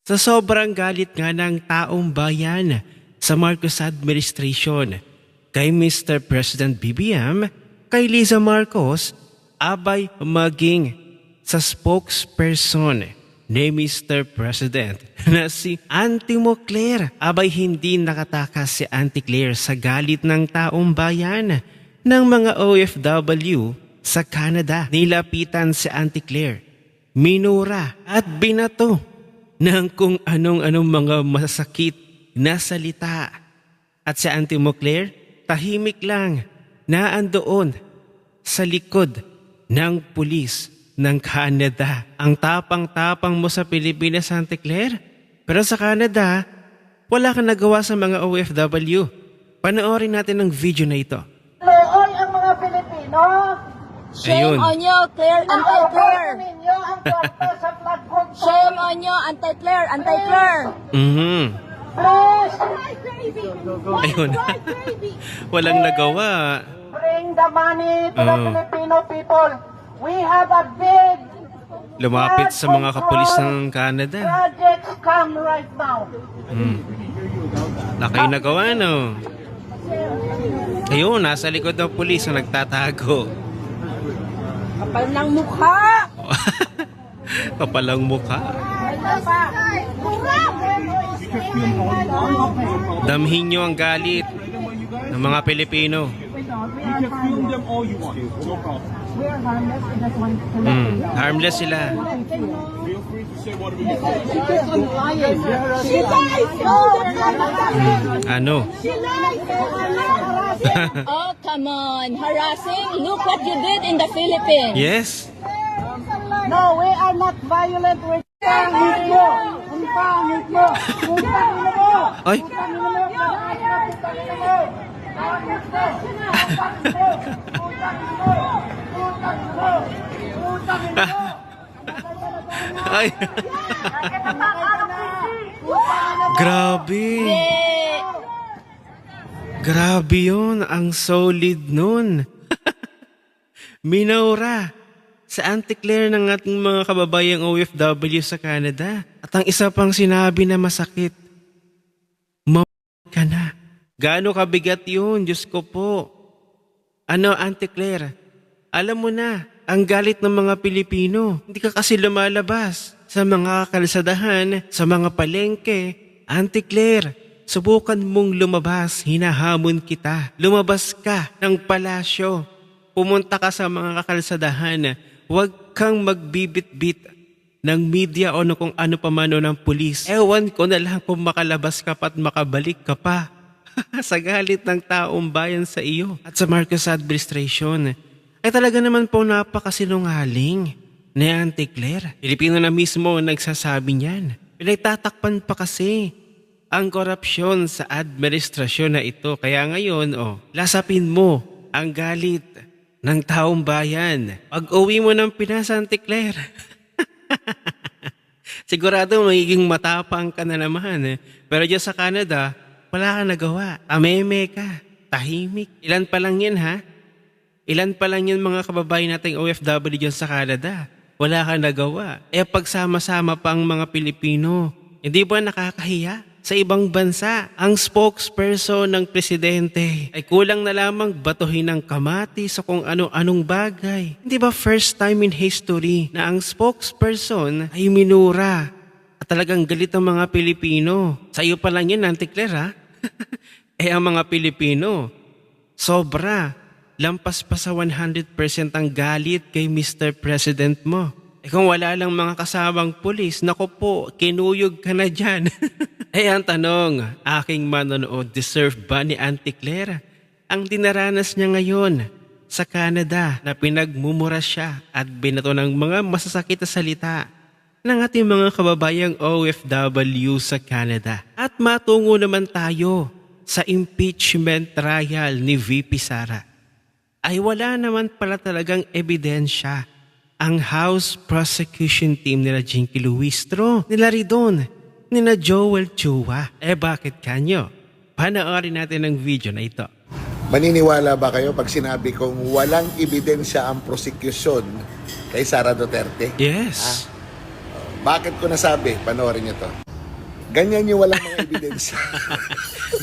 Sa sobrang galit nga ng taong bayan sa Marcos administration, kay Mr. President BBM, kay Liza Marcos, abay maging sa spokesperson ni Mr. President na si Auntie Claire, abay hindi nakatakas si Auntie Claire sa galit ng taong bayan ng mga OFW sa Canada. Nilapitan si Auntie Claire, minura at binato ng kung anong-anong mga masasakit na salita. At si Auntie Claire, tahimik lang na andoon sa likod ng pulis ng Canada. Ang tapang-tapang mo sa Pilipinas, Auntie Claire. Pero sa Canada, wala kang nagawa sa mga OFW. Panoorin natin ang video na ito. Oy, ang mga Pilipino! Ayun. Shame on you, Claire, anti-Claire. Ninyo ang kwarta sa flood control. Shame on you, anti-Claire, anti-Claire. Please, Ayun. Walang nagawa. bring the money to the Filipino people. We have a big Lumapit sa mga kapulis ng Canada. project come right now. Wala kayong nagawa, no? Ayun, nasa likod ng pulis na nagtatago. Kapal ng mukha. Kapalang mukha. Damhin nyo ang galit ng mga Pilipino. Harmless sila. Ano? Oh, come on. Harassing? Look what you did in the Philippines. Yes? No, we are not violent. We're pangit mo. Ang pangit mo. Ang pangit mo. Ay! Ay! Grabe! Eh, Grabe yun, ang solid nun. Minaura sa Auntie Claire ng ating mga kababayang OFW sa Canada. At ang isa pang sinabi na masakit, ka na. Gaano kabigat yun, Diyos ko po. Ano, Auntie Claire? Alam mo na, ang galit ng mga Pilipino. Hindi ka kasi lumalabas sa mga kalsadahan, sa mga palengke. Auntie Claire, subukan mong lumabas, hinahamon kita. Lumabas ka ng palasyo. Pumunta ka sa mga kalsadahan. Huwag kang magbibit-bit ng media o kung ano pa man o ng pulis. Ewan ko na lang kung makalabas ka pa at makabalik ka pa. Sa galit ng taong bayan sa iyo at sa Marcos administration. Ay talaga naman po napakasinungaling ni Auntie Claire. Pilipino na mismo ang nagsasabi niyan. Pinagtatakpan pa kasi ang korupsyon sa administrasyon na ito. Kaya ngayon, lasapin mo ang galit ng taong bayan. Pag-uwi mo ng Pinas, Auntie Claire. Sigurado magiging matapang ka na naman. Pero dyan sa Canada, wala kang nagawa. Ameme ka. Tahimik. Ilan pa lang yan, ha? Ilan pa lang yan mga kababayan nating OFW dyan sa Canada. Wala kang nagawa. Pagsama-sama pa ang mga Pilipino. Hindi ba nakakahiya? Sa ibang bansa, ang spokesperson ng presidente ay kulang na lamang batuhin ng kamati sa kung ano-anong bagay. Hindi ba first time in history na ang spokesperson ay minura at talagang galit ang mga Pilipino? Sa iyo pa lang yan, Auntie Claire, ha? Ang mga Pilipino, sobra, lampas pa sa 100% ang galit kay Mr. President mo. Kung wala lang mga kasamang pulis, naku po, kinuyog ka na dyan. Ang tanong, aking manonood, deserve ba ni Auntie Claire ang dinaranas niya ngayon sa Canada na pinagmumura siya at binato ng mga masasakit na salita ng ating mga kababayang OFW sa Canada? At matungo naman tayo sa impeachment trial ni VP Sara. Ay wala naman pala talagang ebidensya ang House Prosecution Team nila Jinky Luistro, nila Ridon, nila Joel Chua. Bakit kanyo? Panoorin natin ang video na ito. Maniniwala ba kayo pag sinabi kong walang ebidensya ang prosecution kay Sara Duterte? Yes. Bakit ko nasabi? Panoorin niyo to. Ganyan yung walang mga ebidensya.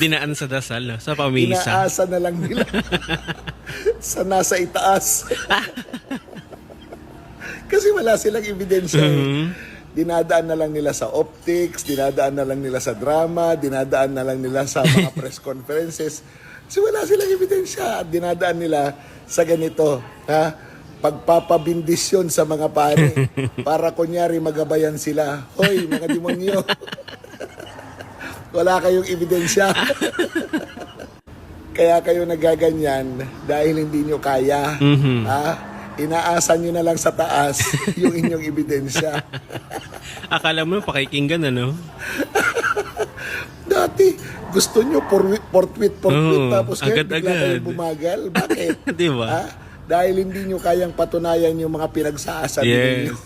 Dinaan sa dasal, no? Sa pamisa. Inaasa na lang nila sa nasa itaas. Kasi wala silang ebidensya. Dinadaan na lang nila sa optics, dinadaan na lang nila sa drama, dinadaan na lang nila sa mga press conferences. Kasi wala silang ebidensya. At dinadaan nila sa ganito, ha? Pagpapabindisyon sa mga pare para kunyari magabayan sila. Hoy, mga demonyo. Wala kayong ebidensya. Kaya kayo nagaganyan dahil hindi nyo kaya. Ha? Inaasan nyo na lang sa taas yung inyong ebidensya. Akala mo pakikinggan, ano? Dati, gusto nyo portwit, Oo, tapos ngayon bigla agad-agad. kayo bumagal. Bakit? Di ba? Ha? Dahil hindi nyo kayang patunayan yung mga pinagsaasabi ninyo.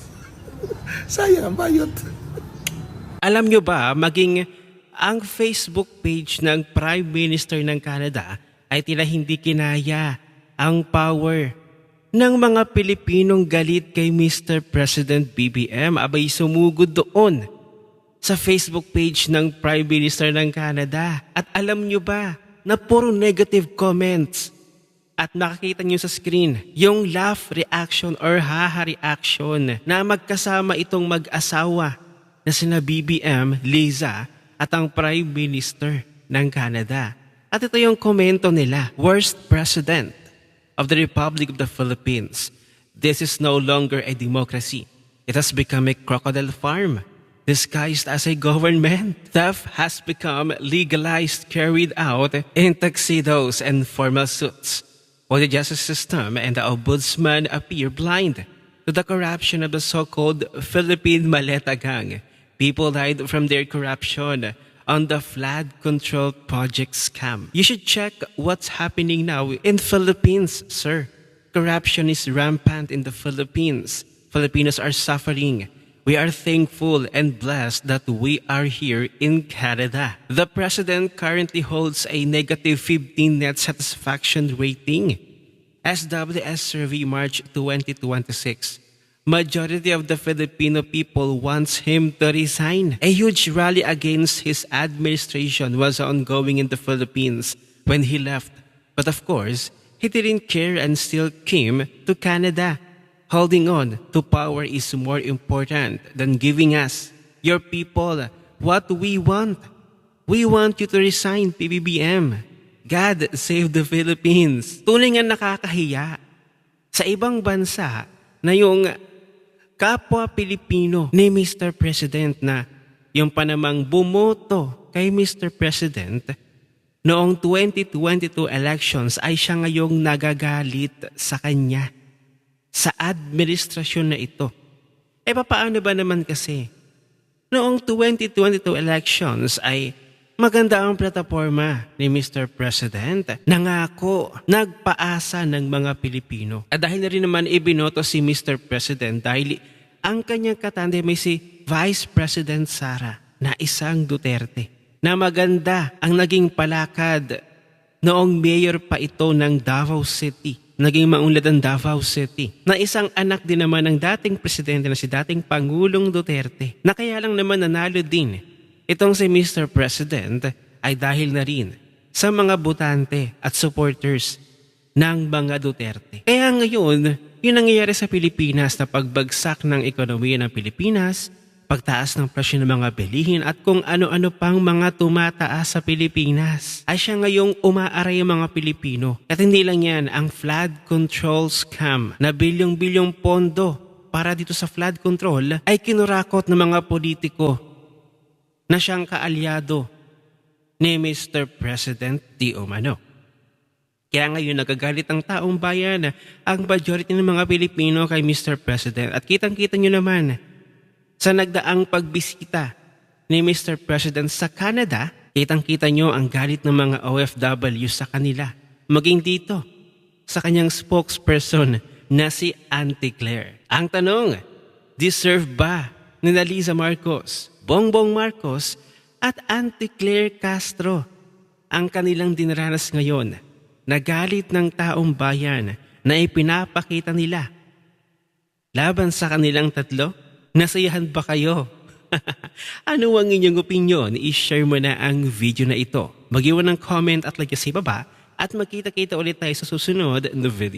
Sayang ang bayot. Alam nyo ba, maging ang Facebook page ng Prime Minister ng Canada ay tila hindi kinaya ang power ng mga Pilipinong galit kay Mr. President BBM. Abay sumugod doon sa Facebook page ng Prime Minister ng Canada. At alam nyo ba na puro negative comments. At makikita nyo sa screen yung laugh reaction or haha reaction na magkasama itong mag-asawa na sina BBM, Liza at ang Prime Minister ng Canada. At ito yung komento nila, worst president of the Republic of the Philippines. This is no longer a democracy. It has become a crocodile farm disguised as a government. Theft has become legalized, carried out in tuxedos and formal suits. While the justice system and the ombudsman appear blind to the corruption of the so-called Philippine Maleta Gang. People died from their corruption on the flood control project scam. You should check what's happening now in Philippines, sir. Corruption is rampant in the Philippines. Filipinos are suffering. We are thankful and blessed that we are here in Canada. The president currently holds a negative 15 net satisfaction rating. SWS survey March 2026. Majority of the Filipino people wants him to resign. A huge rally against his administration was ongoing in the Philippines when he left. But of course, he didn't care and still came to Canada. Holding on to power is more important than giving us, your people, what we want. We want you to resign, PBBM. God save the Philippines. Tunay nga nakakahiya sa ibang bansa na yung kapwa Pilipino ni Mr. President na yung panamang bumoto kay Mr. President noong 2022 elections ay siya ngayong nagagalit sa kanya. Sa administrasyon na ito. E paano ba naman kasi? Noong 2022 elections ay maganda ang plataforma ni Mr. President. Nangako, nagpaasa ng mga Pilipino. At dahil na rin naman ibinoto si Mr. President dahil ang kanyang katandem ay si Vice President Sara na isang Duterte. Na maganda ang naging palakad noong mayor pa ito ng Davao City. Naging maunlad ang Davao City, na isang anak din naman ng dating presidente na si dating Pangulong Duterte, na kaya lang naman nanalo din. Itong si Mr. President ay dahil na rin sa mga botante at supporters ng mga Duterte. Kaya ngayon, yung nangyayari sa Pilipinas na pagbagsak ng ekonomiya ng Pilipinas, pagtaas ng presyo ng mga bilihin at kung ano-ano pang mga tumataas sa Pilipinas ay siya ngayong umaaray ang mga Pilipino. At hindi lang yan, ang flood control scam na bilyong-bilyong pondo para dito sa flood control ay kinurakot ng mga politiko na siyang kaalyado ni Mr. President di umano. Kaya ngayon nagagalit ang taong bayan ang majority ng mga Pilipino kay Mr. President. At kitang-kita nyo naman sa nagdaang pagbisita ni Mr. President sa Canada, kitang-kita nyo ang galit ng mga OFW sa kanila. Maging dito, sa kanyang spokesperson na si Auntie Claire. Ang tanong, deserve ba ni Liza Marcos, Bongbong Marcos at Auntie Claire Castro ang kanilang dinaranas ngayon na galit ng taong bayan na ipinapakita nila laban sa kanilang tatlo? Nasayahan ba kayo Ano ang inyong opinion? I-share mo na ang video na ito. Mag-iwan ng comment at like sa baba at magkita-kita ulit tayo sa susunod na video.